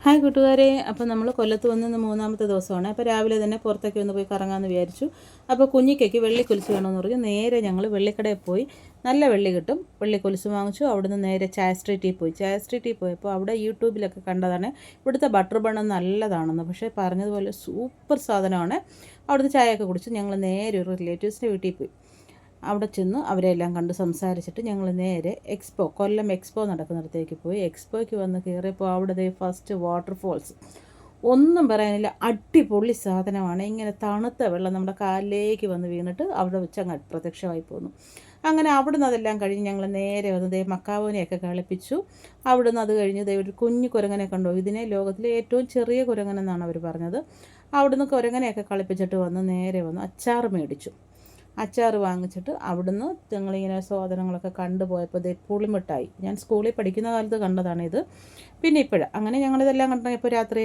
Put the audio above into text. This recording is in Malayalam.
ഹായ് കൂട്ടുകാരെ, അപ്പോൾ നമ്മൾ കൊല്ലത്ത് വന്ന് മൂന്നാമത്തെ ദിവസമാണ്. അപ്പോൾ രാവിലെ തന്നെ പുറത്തൊക്കെ ഒന്ന് പോയി കറങ്ങാമെന്ന് വിചാരിച്ചു. അപ്പോൾ കുഞ്ഞിക്കയ്ക്ക് വെള്ളിക്കൊലുസ് വേണമെന്ന് പറഞ്ഞു. നേരെ ഞങ്ങൾ വെള്ളിക്കടയിൽ പോയി. നല്ല വെള്ളി കിട്ടും. വെള്ളിക്കൊലുസ് വാങ്ങിച്ചു. അവിടുന്ന് നേരെ ചായ സ്ട്രീറ്റിൽ പോയപ്പോൾ അവിടെ യൂട്യൂബിലൊക്കെ കണ്ടതാണ് ഇവിടുത്തെ ബട്ടർ ബണ്ണ് നല്ലതാണെന്ന്. പക്ഷേ പറഞ്ഞതുപോലെ സൂപ്പർ സാധനമാണ്. അവിടുത്തെ ചായയൊക്കെ കുടിച്ച് ഞങ്ങൾ നേരെ ഒരു റിലേറ്റീവ്സിൻ്റെ വീട്ടിൽ പോയി. അവിടെ ചെന്ന് അവരെല്ലാം കണ്ട് സംസാരിച്ചിട്ട് ഞങ്ങൾ നേരെ കൊല്ലം എക്സ്പോ നടക്കുന്നിടത്തേക്ക് പോയി. എക്സ്പോയ്ക്ക് വന്ന് കയറിയപ്പോൾ അവിടെ ഫസ്റ്റ് വാട്ടർഫോൾസ് ഒന്നും പറയാനില്ല, അടിപൊളി സാധനമാണ്. ഇങ്ങനെ തണുത്ത വെള്ളം നമ്മുടെ കാലിലേക്ക് വന്ന് വീണിട്ട് അവിടെ വെച്ച് അങ്ങ് പ്രത്യക്ഷമായി പോന്നു. അങ്ങനെ അവിടുന്ന് അതെല്ലാം കഴിഞ്ഞ് ഞങ്ങൾ നേരെ വന്ന് മക്കാവിനെയൊക്കെ കളിപ്പിച്ചു. അവിടുന്ന് അത് കഴിഞ്ഞ് ഒരു കുഞ്ഞു കുരങ്ങനെ കണ്ടു. ഇതിനെ ലോകത്തിലെ ഏറ്റവും ചെറിയ കുരങ്ങനെന്നാണ് അവർ പറഞ്ഞത്. അവിടുന്ന് കുരങ്ങനെയൊക്കെ കളിപ്പിച്ചിട്ട് വന്ന് നേരെ വന്ന് അച്ചാർ മേടിച്ചു. അച്ചാർ വാങ്ങിച്ചിട്ട് അവിടുന്ന് ഞങ്ങളിങ്ങനെ സാധനങ്ങളൊക്കെ കണ്ടുപോയപ്പോൾ പുളിമിഠായി ഞാൻ സ്കൂളിൽ പഠിക്കുന്ന കാലത്ത് കണ്ടതാണിത്. പിന്നെ ഇപ്പോഴാണ് അങ്ങനെ ഞങ്ങളിതെല്ലാം കണ്ടപ്പോൾ രാത്രി